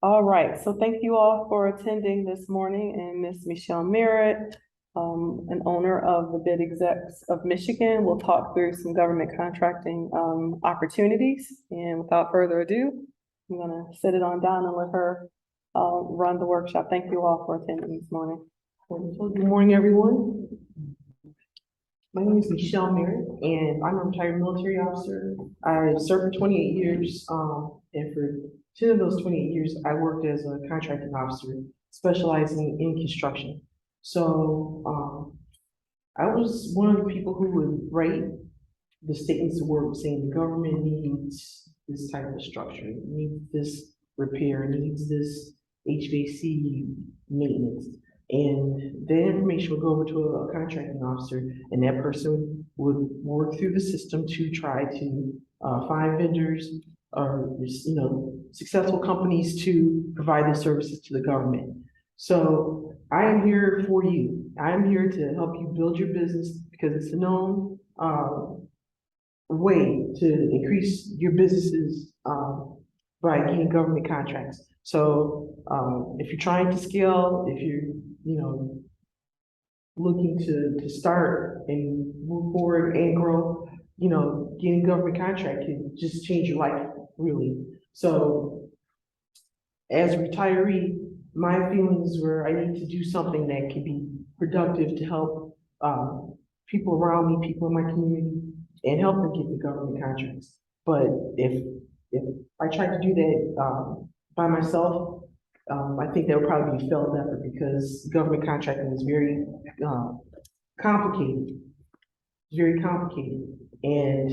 All right, so thank you all for attending this morning, and Miss Michelle Merritt, an owner of the BidExecs of Michigan, will talk through some government contracting opportunities. And without further ado, I'm gonna sit it on down and let her run the workshop. Thank you all for attending this morning. Wonderful. Good morning, everyone. My name is Michelle Merritt, and I'm a retired military officer. I served for 28 years, and for 10 of those 28 years, I worked as a contracting officer, specializing in construction. So I was one of the people who would write the statements of work saying the government needs this type of structure, needs this repair, needs this HVAC maintenance. And the information would go over to a contracting officer, and that person would work through the system to try to find vendors or successful companies to provide the services to the government. So I am here for you. I am here to help you build your business because it's a known way to increase your businesses by getting government contracts. So if you're trying to scale, if you're looking to start and move forward and grow, getting government contract can just change your life, really. So as a retiree, my feelings were I need to do something that could be productive to help people around me, people in my community, and help them get the government contracts. But if I tried to do that by myself, I think that would probably be a failed effort because government contracting is very complicated. It's very complicated. And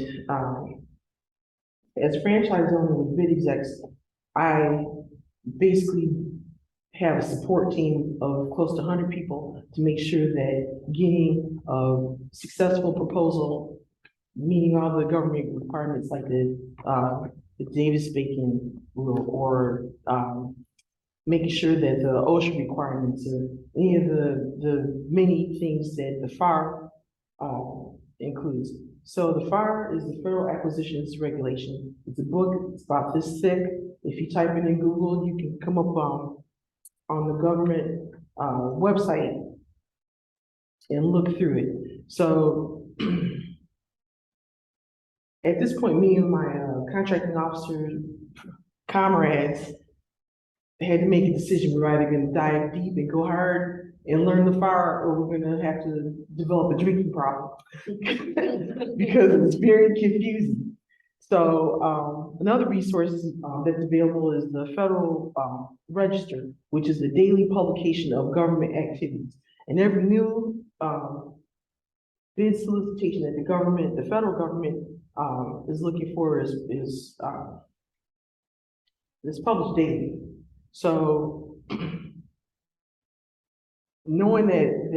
as franchise owner with BidExecs, I basically have a support team of close to 100 people to make sure that getting a successful proposal, meeting all the government requirements like the Davis-Bacon rule, or making sure that the OSHA requirements or any of the many things that the FAR includes. So the FAR is the Federal Acquisitions Regulation. It's a book, it's about this thick. If you type it in Google, you can come up on the government website and look through it. So at this point, me and my contracting officer comrades had to make a decision. We're either going to dive deep and go hard and learn the fire, or we're going to have to develop a drinking problem because it's very confusing. So another resource that's available is the Federal Register, which is a daily publication of government activities. And every new bid solicitation that the federal government is looking for is published daily. So knowing that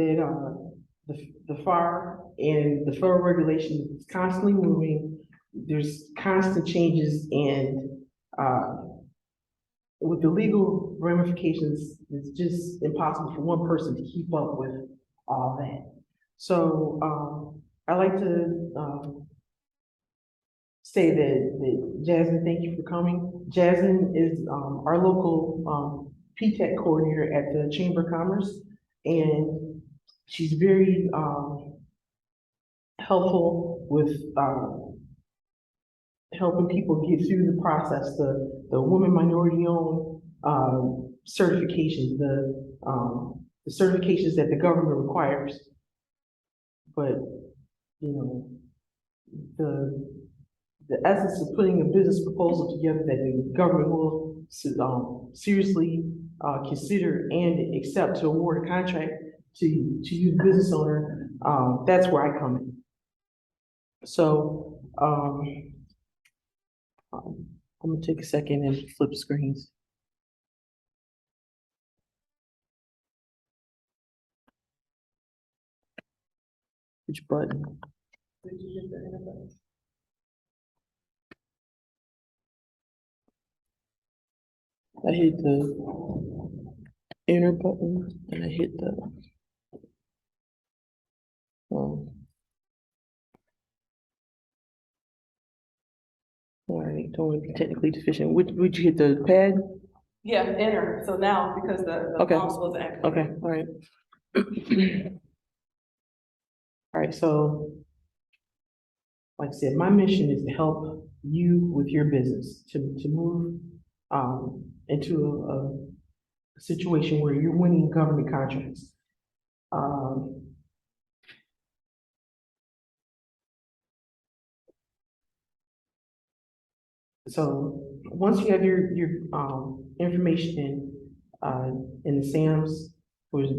the FAR and the federal regulation is constantly moving, there's constant changes, and with the legal ramifications, it's just impossible for one person to keep up with all that. So I like to say that Jasmine, thank you for coming. Jasmine is our local PTech coordinator at the Chamber of Commerce, and she's very helpful with helping people get through the process, the woman minority owned certifications, the certifications that the government requires. But the essence of putting a business proposal together that the government will seriously consider and accept to award a contract to you, the business owner, that's where I come in. So I'm gonna take a second and flip screens. Which button? Did you hit the enter button? I hit the enter button and I hit the all right, don't want to be technically deficient. Would you hit the pad? Yeah, enter, so now, because the Okay. mouse wasn't active. Okay, all right. All right, so like I said, my mission is to help you with your business, to move into a situation where you're winning government contracts. Um, so once you have your information in the SAMs, which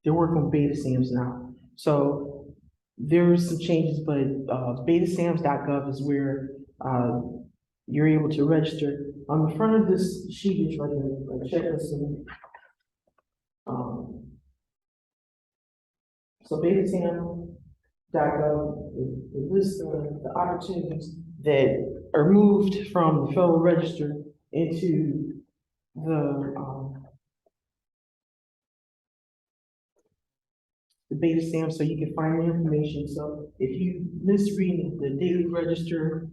they're working on beta SAMs now. So there's some changes, but betasams.gov is where you're able to register. On the front of this sheet is like a checklist. Um, so betasam.gov, it lists the opportunities that are moved from the Federal Register into the beta SAM, so you can find the information. So if you misread the daily register,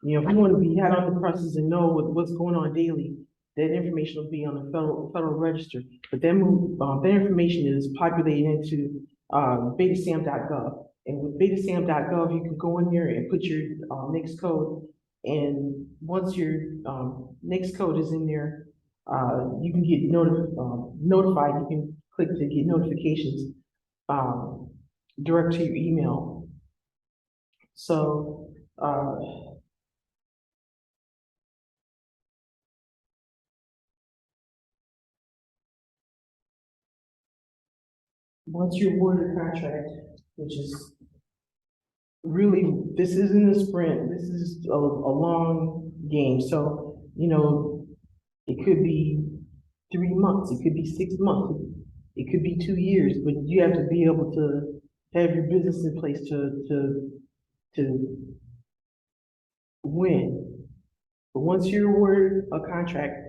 you know, if you want to be hot on the presses and know what's going on daily, that information will be on the Federal Register. But then that information is populated into betasam.gov. And with betasam.gov, you can go in there and put your NAICS code. And once your NAICS code is in there, you can get notified. You can click to get notifications direct to your email. So once you're awarded a contract, which is really, this isn't a sprint, this is a long game. So, you know, it could be 3 months, it could be 6 months, it could be 2 years, but you have to be able to have your business in place to win. But once you're awarded a contract,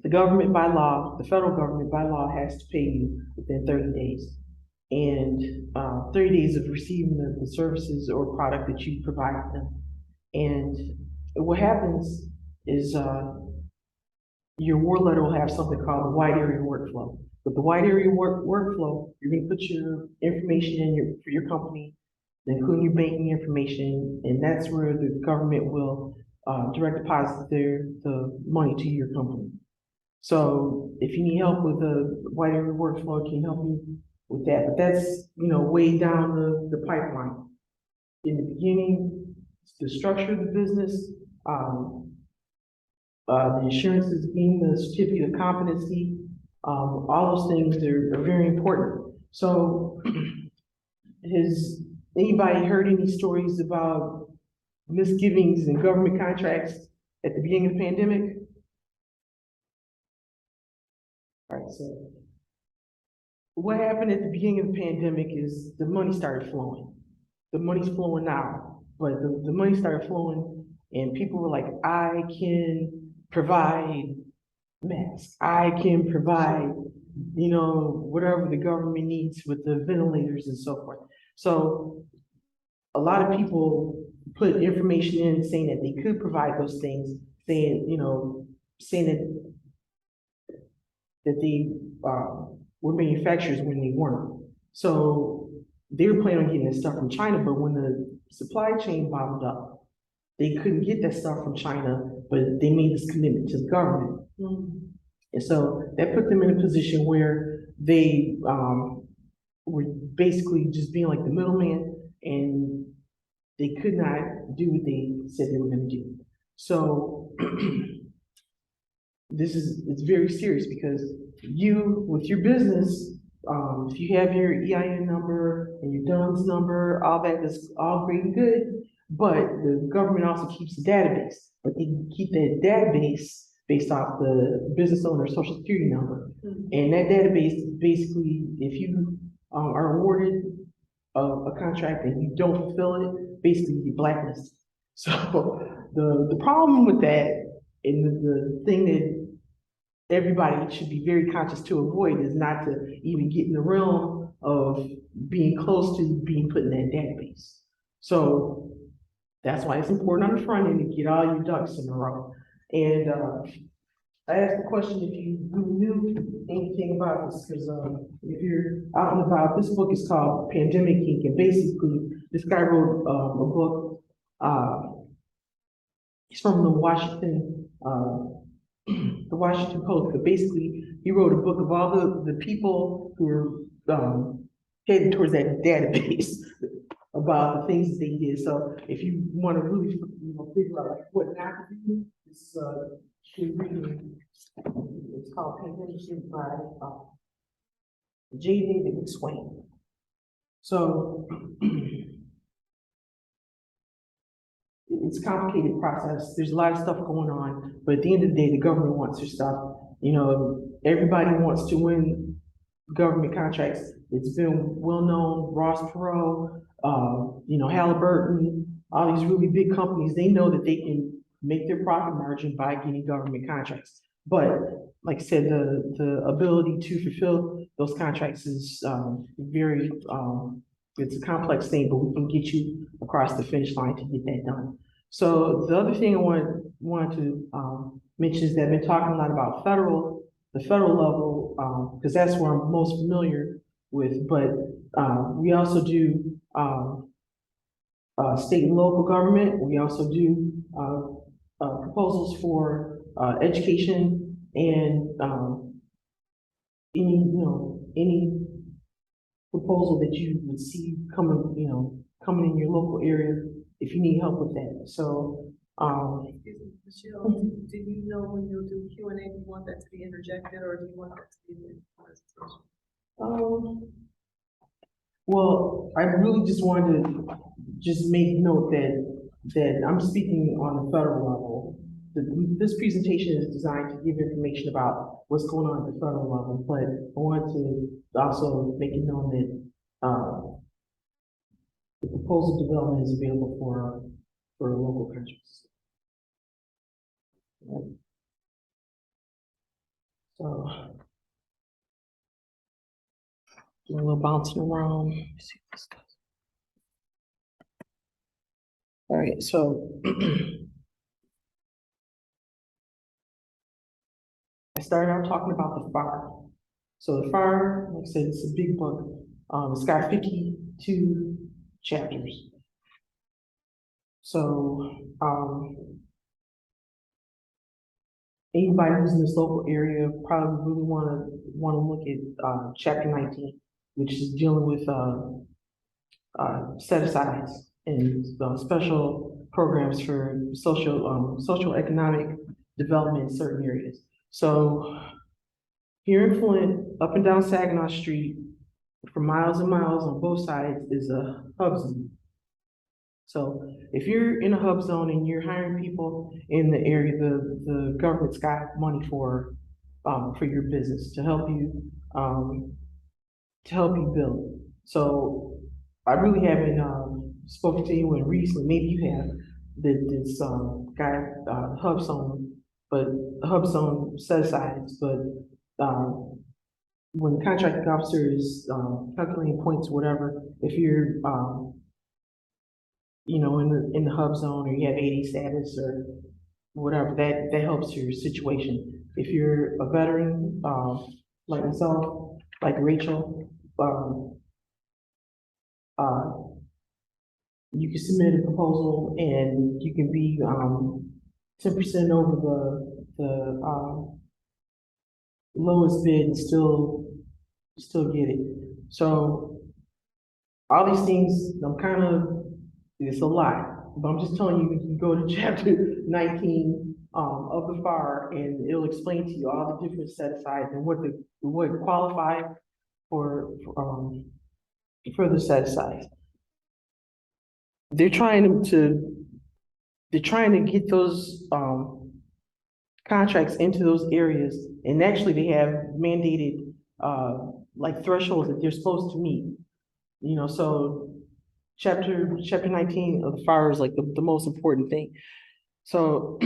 the government by law, the federal government by law has to pay you within 30 days. And 30 days of receiving the services or product that you provide them. And what happens is your award letter will have something called the wide area workflow. With the wide area workflow, you're going to put your information in for your company, including your banking information, and that's where the government will direct deposit the money to your company. So if you need help with the wide area workflow, it can help you with that. But that's, you know, way down the pipeline. In the beginning, the structure of the business, the insurances being the certificate of competency, all those things are very important. So has anybody heard any stories about misgivings in government contracts at the beginning of the pandemic? All right, so what happened at the beginning of the pandemic is the money started flowing. The money's flowing now, but the money started flowing and people were like, I can provide masks. I can provide, you know, whatever the government needs with the ventilators and so forth. So a lot of people put information in saying that they could provide those things, saying, you know, saying that they were manufacturers when they weren't. So they were planning on getting this stuff from China, but when the supply chain bottled up, they couldn't get that stuff from China, but they made this commitment to the government. And so that put them in a position where they were basically just being like the middleman, and they could not do what they said they were going to do. So it's very serious because you, with your business, if you have your EIN number and your DUNS number, all that is all great and good, but the government also keeps a database, but they keep that database based off the business owner's social security number. And that database is basically, if you are awarded a contract and you don't fulfill it, basically you get blacklisted. So the problem with that, and the thing that everybody should be very conscious to avoid, is not to even get in the realm of being close to being put in that database. So that's why it's important on the front end to get all your ducks in a row. And, I asked the question if you knew anything about this, because, if you're out and about, this book is called Pandemic Inc. And basically, this guy wrote, a book, he's from the Washington Post, but basically, he wrote a book of all the people who were, headed towards that database about the things that they did. So if you want to really, figure out like what not to do, it's, should read, it's called Pandemic Inc. by, J. David McSwain. So it's a complicated process. There's a lot of stuff going on, but at the end of the day, the government wants their stuff. You know, everybody wants to win government contracts. It's been well known, Ross Perot, Halliburton, all these really big companies, they know that they can make their profit margin by getting government contracts. But like I said, the ability to fulfill those contracts is very, it's a complex thing, but we can get you across the finish line to get that done. So the other thing I wanted to mention is that I've been talking a lot about the federal level, because that's where I'm most familiar with, but we also do state and local government. We also do proposals for education and any proposal that you would see coming in your local area if you need help with that. So, Excuse me, Michelle, do you know when you'll do Q&A, do you want that to be interjected or do you want that to be in the presentation? Well, I really just wanted to just make note that I'm speaking on the federal level. This presentation is designed to give information about what's going on at the federal level, but I wanted to also make it known that the proposal development is available for local countries. Right. So, doing a little bouncing around. All right, so I started out talking about the FAR. So the FAR, like I said, it's a big book. It's got 52 chapters. So anybody who's in this local area probably really want to look at chapter 19, which is dealing with set-asides and special programs for social economic development in certain areas. So here in Flint, up and down Saginaw Street, for miles and miles on both sides is a hub zone. So if you're in a hub zone and you're hiring people in the area, the government's got money for your business to help you build. So I really haven't spoken to anyone recently. Maybe you have this guy hub zone, but hub zone set asides. But when the contracting officer is calculating points, or whatever, if you're in the hub zone, or you have 80 status or whatever, that helps your situation. If you're a veteran, like myself, like Rachel, you can submit a proposal and you can be 10% over the lowest bid and still get it. So all these things, it's a lot, but I'm just telling you, you can go to chapter 19 of the FAR, and it'll explain to you all the different set-asides and what qualify for the set-asides. They're trying to get those contracts into those areas, and actually they have mandated like thresholds that they're supposed to meet. So chapter 19 of the FAR is like the most important thing. So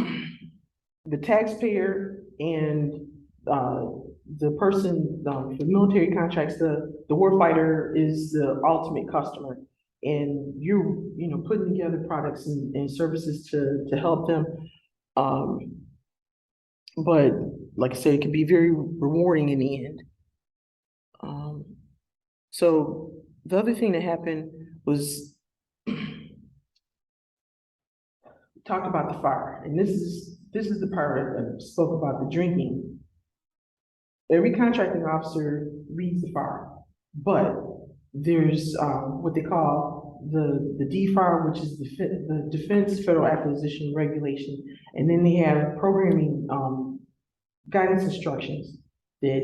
the taxpayer and the person for military contracts, the warfighter is the ultimate customer, and you're putting together products and services to help them but like I said, it can be very rewarding in the end. So the other thing that happened was talked about the fire, and this is the part that spoke about the drinking. Every contracting officer reads the fire, but there's what they call the DFAR, which is the Defense Federal Acquisition Regulation, and then they have programming guidance instructions that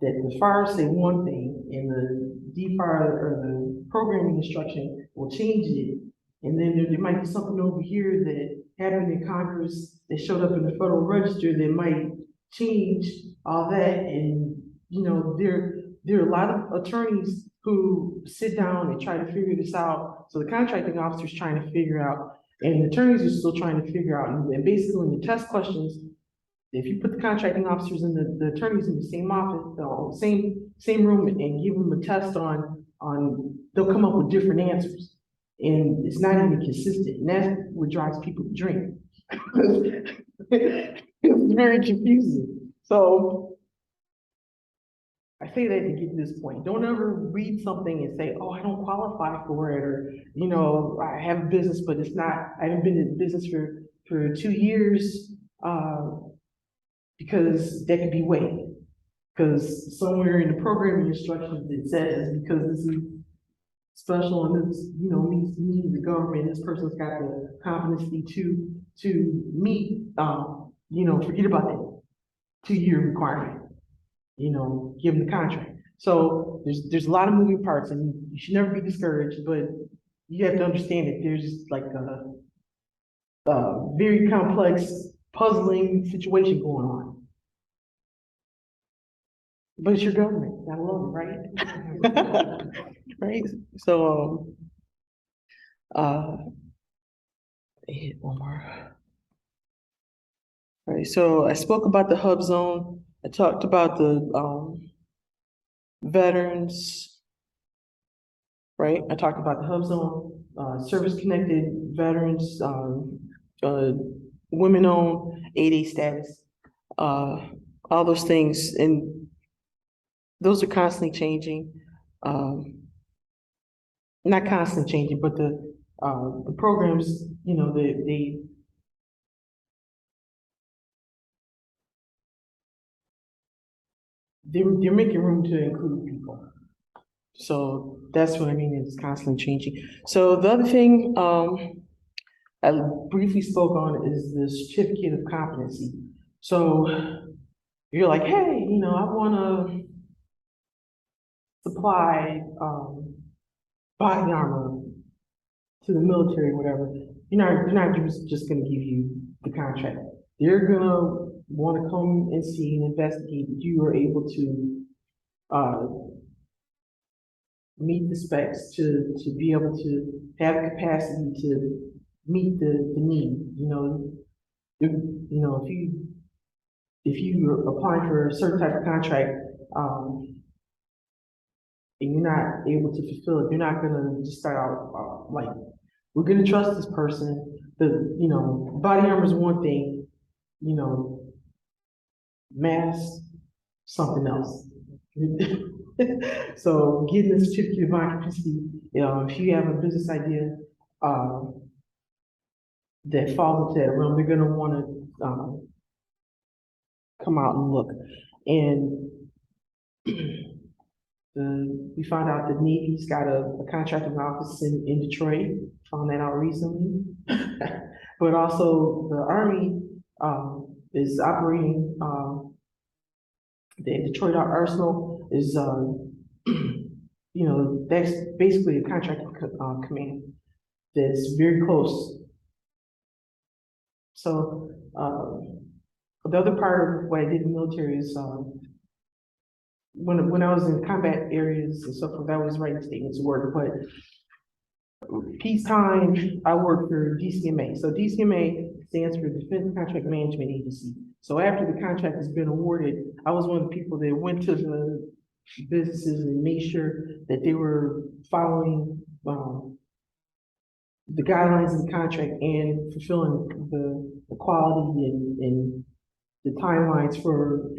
the fire say one thing, and the DFAR or the programming instruction will change it. And then there might be something over here that happened in Congress that showed up in the Federal Register that might change all that. And, you know, there are a lot of attorneys who sit down and try to figure this out. So the contracting officer's trying to figure out, and the attorneys are still trying to figure out. And basically, when the test questions, if you put the contracting officers and the attorneys in the same office, same room, and give them a test on, they'll come up with different answers. And it's not even consistent, and that's what drives people to drink. It's very confusing. So I say that to get to this point. Don't ever read something and say, oh, I don't qualify for it, or, you know, I have a business, but it's not, I haven't been in business for 2 years, because that could be waived. Because somewhere in the programming instructions, it says, because this is special and this, you know, meets the needs of the government, this person's got the competency to meet, you know, forget about that 2-year requirement, you know, give them the contract. So there's a lot of moving parts, and you should never be discouraged, but you have to understand that there's like a very complex, puzzling situation going on. But it's your government, gotta love it, right? Right, so, hit one more. All right, so I spoke about the hub zone. I talked about the, veterans, right? I talked about the hub zone, service-connected veterans, women-owned 8A status, all those things, and those are constantly changing. Not constantly changing, but the programs, you know, they're making room to include people. So that's what I mean, it's constantly changing. So the other thing I briefly spoke on is the certificate of competency. So you're like, hey, you know, I wanna supply body armor to the military, whatever. They're not just gonna give you the contract. They're gonna wanna come and see and investigate that you are able to meet the specs to be able to have capacity to meet the need. You know, if you are applying for a certain type of contract, and you're not able to fulfill it, you're not gonna just start out like, we're gonna trust this person. You know, body armor is one thing, you know, mask, something else. So getting the certificate of occupancy, you know, if you have a business idea, that falls into that realm, they're gonna wanna, come out and look. And we found out the Navy's got a contracting office in Detroit, found that out recently. But also the Army, is operating, the Detroit Arsenal is, you know, that's basically a contracting command that's very close. So, the other part of what I did in the military is, when I was in combat areas and stuff, that was writing statements of work, but peacetime, I worked for DCMA. So DCMA stands for Defense Contract Management Agency. So after the contract has been awarded, I was one of the people that went to the businesses and made sure that they were following the guidelines of the contract and fulfilling the quality and the timelines for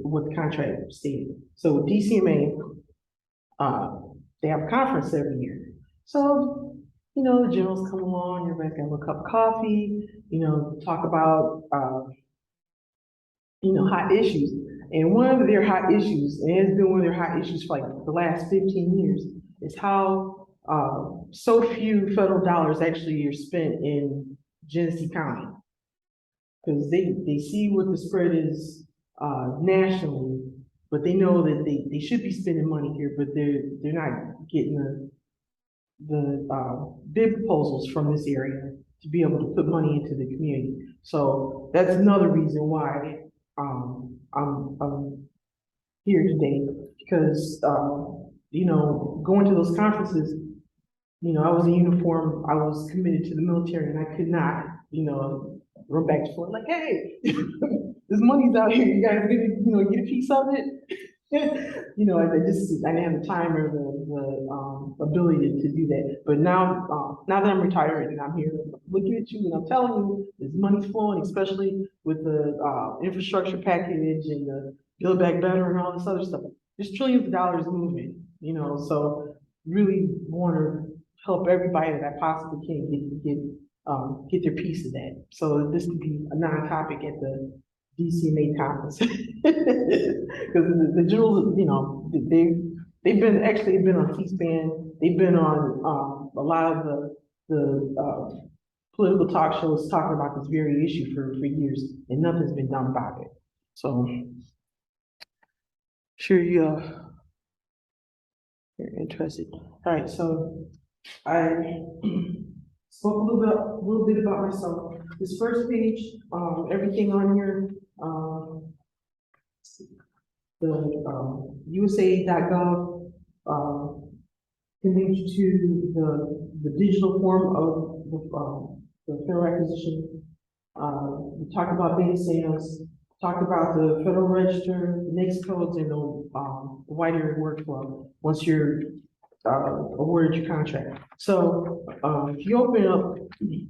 what the contract stated. So DCMA, they have a conference every year. So, you know, the generals come along, everybody's gonna have a cup of coffee, you know, talk about, you know, hot issues. And one of their hot issues, and it's been one of their hot issues for like the last 15 years, is how so few federal dollars actually are spent in Genesee County. Because they see what the spread is nationally, but they know that they should be spending money here, but they're not getting the bid proposals from this area to be able to put money into the community. So that's another reason why I'm here today, because you know, going to those conferences, you know, I was in uniform, I was committed to the military, and I could not, you know, run back to Fort like, hey, this money's out here, you guys, you know, get a piece of it. You know, I didn't have the time or the ability to do that. But now, now that I'm retired and I'm here looking at you and I'm telling you, this money's flowing, especially with the infrastructure package and the Build Back Better and all this other stuff. There's trillions of dollars moving, you know, so really want to help everybody that I possibly can get their piece of that. So this could be a non-topic at the DCMA conference. Because the generals, you know, they've been on C-SPAN, they've been on a lot of the political talk shows talking about this very issue for years, and nothing's been done about it. So sure you're interested. All right, so I spoke a little bit about myself. This first page, everything on here, the USA.gov can lead you to the digital form of the federal acquisition. We talked about data sales, talked about the Federal Register, the NAICS codes, and the wider workflow once you're awarded your contract. So if you open it up,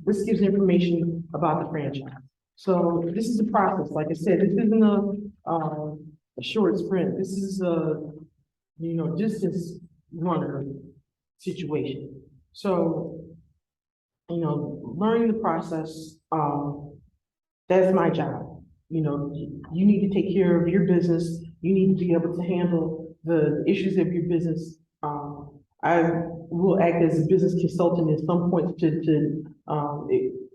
this gives information about the franchise. So this is the process. Like I said, this isn't a short sprint. This is a, you know, distance runner situation. So, you know, learning the process, that's my job. You know, you need to take care of your business. You need to be able to handle the issues of your business. I will act as a business consultant at some point to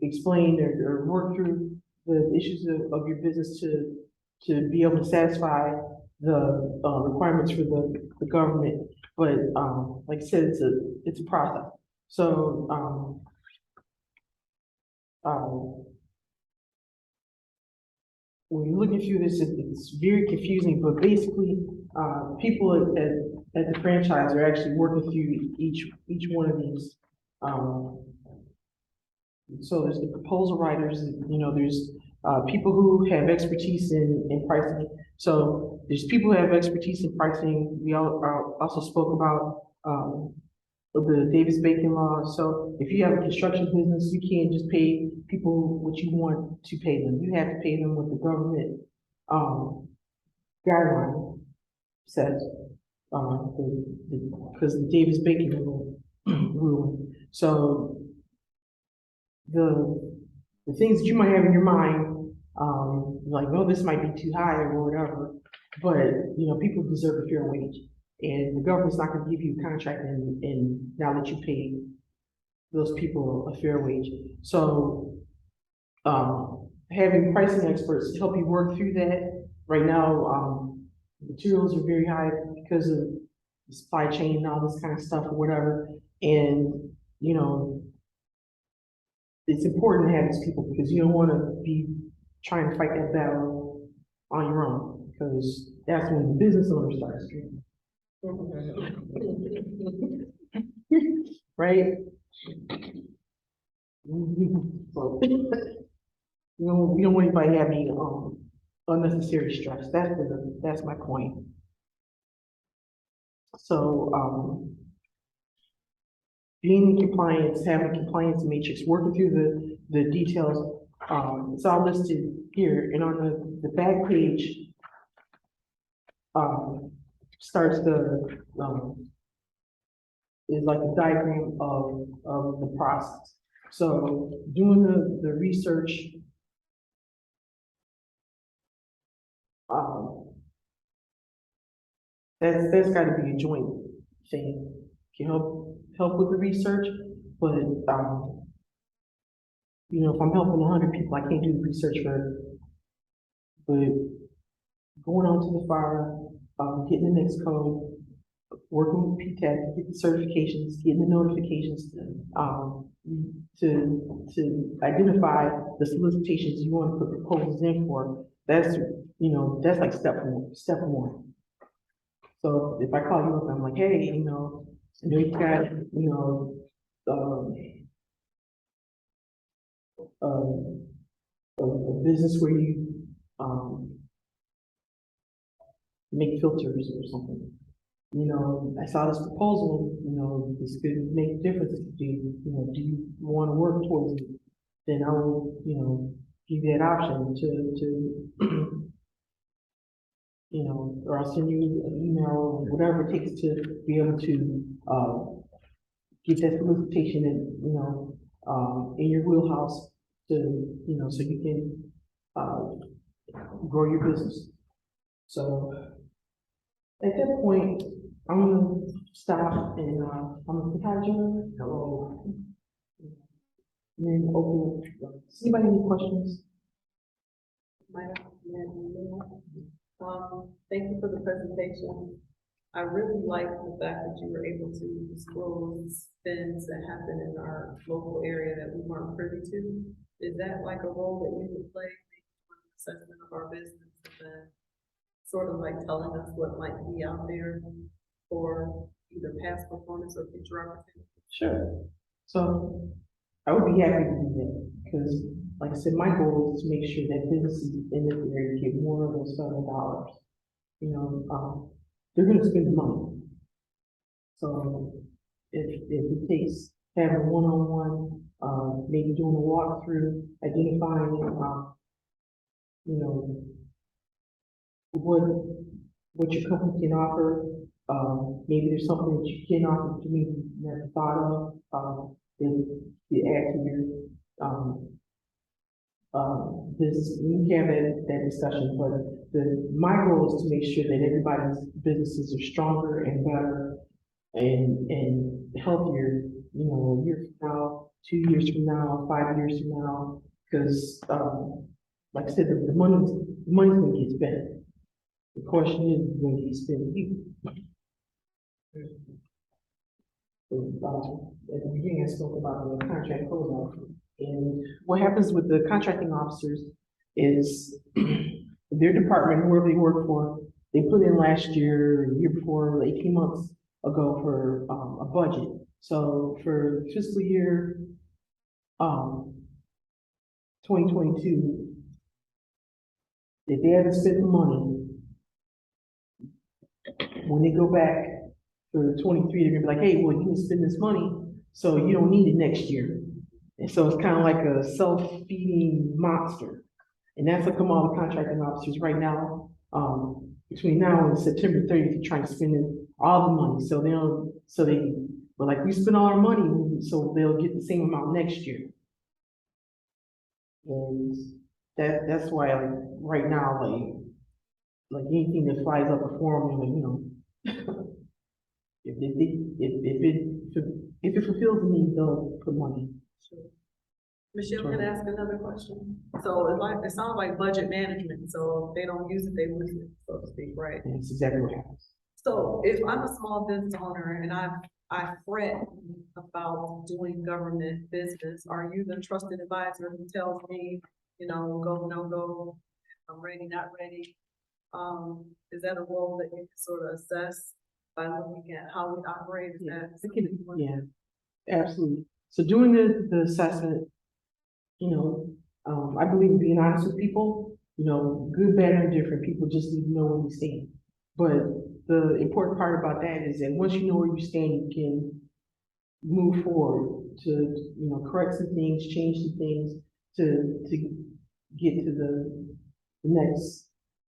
explain or work through the issues of your business to be able to satisfy the requirements for the government. But like I said, it's a process. So when you're looking through this, it's very confusing, but basically, people at the franchise are actually working through each one of these. So there's the proposal writers, you know, there's people who have expertise in pricing. So there's people who have expertise in pricing. We also spoke about the Davis-Bacon law. So if you have a construction business, you can't just pay people what you want to pay them. You have to pay them what the government guideline says, because the Davis-Bacon rule. So the things that you might have in your mind, like, oh, this might be too high or whatever, but you know, people deserve a fair wage. And the government's not gonna give you a contract and now let you pay those people a fair wage. So having pricing experts to help you work through that. Right now, materials are very high because of the supply chain and all this kind of stuff or whatever. And, you know, it's important to have these people because you don't wanna be trying to fight that battle on your own, because that's when the business owner starts drinking. Right? So, you know, we don't want anybody having unnecessary stress. That's my point. So being in compliance, having a compliance matrix, working through the details, It's all listed here, and on the back page, starts is like a diagram of the process. So doing the research, that's gotta be a joint thing. Can help with the research, but, you know, if I'm helping 100 people, I can't do the research but going on to the fire, getting the next code, working with PTAC to get the certifications, getting the notifications, to identify the solicitations you want to put proposals in for. That's, you know, that's like step one. So if I call you up, I'm like, hey, you know, you got, you know, a business where you, make filters or something. You know, I saw this proposal, you know, this could make a difference. Do you want to work towards it? Then I will, you know, give you that option to, you know, or I'll send you an email, or whatever it takes to be able to, get that solicitation in, you know, in your wheelhouse to, you know, so you can, grow your business. So at that point, I'm gonna stop and, I'm gonna say hi, John. Hello. And then open, anybody any questions? Thank you for the presentation. I really like the fact that you were able to disclose spends that happen in our local area that we weren't privy to. Is that like a role that you would play, maybe for an assessment of our business, and then sort of like telling us what might be out there for either past performance or future opportunities? Sure. So I would be happy to do that, because like I said, my goal is to make sure that businesses in this area get more of those federal dollars. You know, they're gonna spend the money. So if it takes having a one-on-one, maybe doing a walkthrough, identifying, you know, what your company can offer, maybe there's something that you can offer to me never thought of, then you add to your, this, we can have that discussion, but my goal is to make sure that everybody's businesses are stronger and better and healthier, you know, a year from now, 2 years from now, 5 years from now, because, like I said, the money's gonna get spent. The question is, when do you spend it? At the beginning, I spoke about the contract closeout. And what happens with the contracting officers is their department, whoever they work for, they put in last year, the year before, 18 months ago for a budget. So for fiscal year 2022, if they haven't spent the money, when they go back for 23, they're gonna be like, hey, well, you didn't spend this money, so you don't need it next year. And so it's kind of like a self-feeding monster. And that's what come all the contracting officers right now, between now and September 30th, they're trying to spend all the money. But like, we spend all our money, so they'll get the same amount next year. And that's why, like, right now, like anything that flies up a form, like, you know, if it fulfills the need, they'll put money. Michelle, can I ask another question? So it sounds like budget management, so if they don't use it, they lose it, so to speak, right? That's exactly what happens. So if I'm a small business owner and I fret about doing government business, are you the trusted advisor who tells me, you know, go, no go, I'm ready, not ready? Is that a role that you can sort of assess by looking at how we operate? Yeah, absolutely. So doing the assessment, you know, I believe in being honest with people, you know, good, bad, or different, people just need to know where you stand. But the important part about that is that once you know where you stand, you can move forward to, you know, correct some things, change some things, to get to the next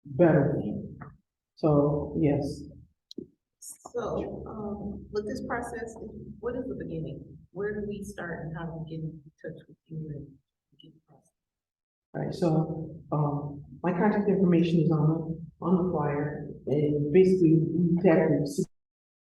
better thing. So, yes. So, with this process, what is the beginning? Where do we start and how do we get in touch with you and get the process? All right, so, my contact information is on the flyer, and basically, we have to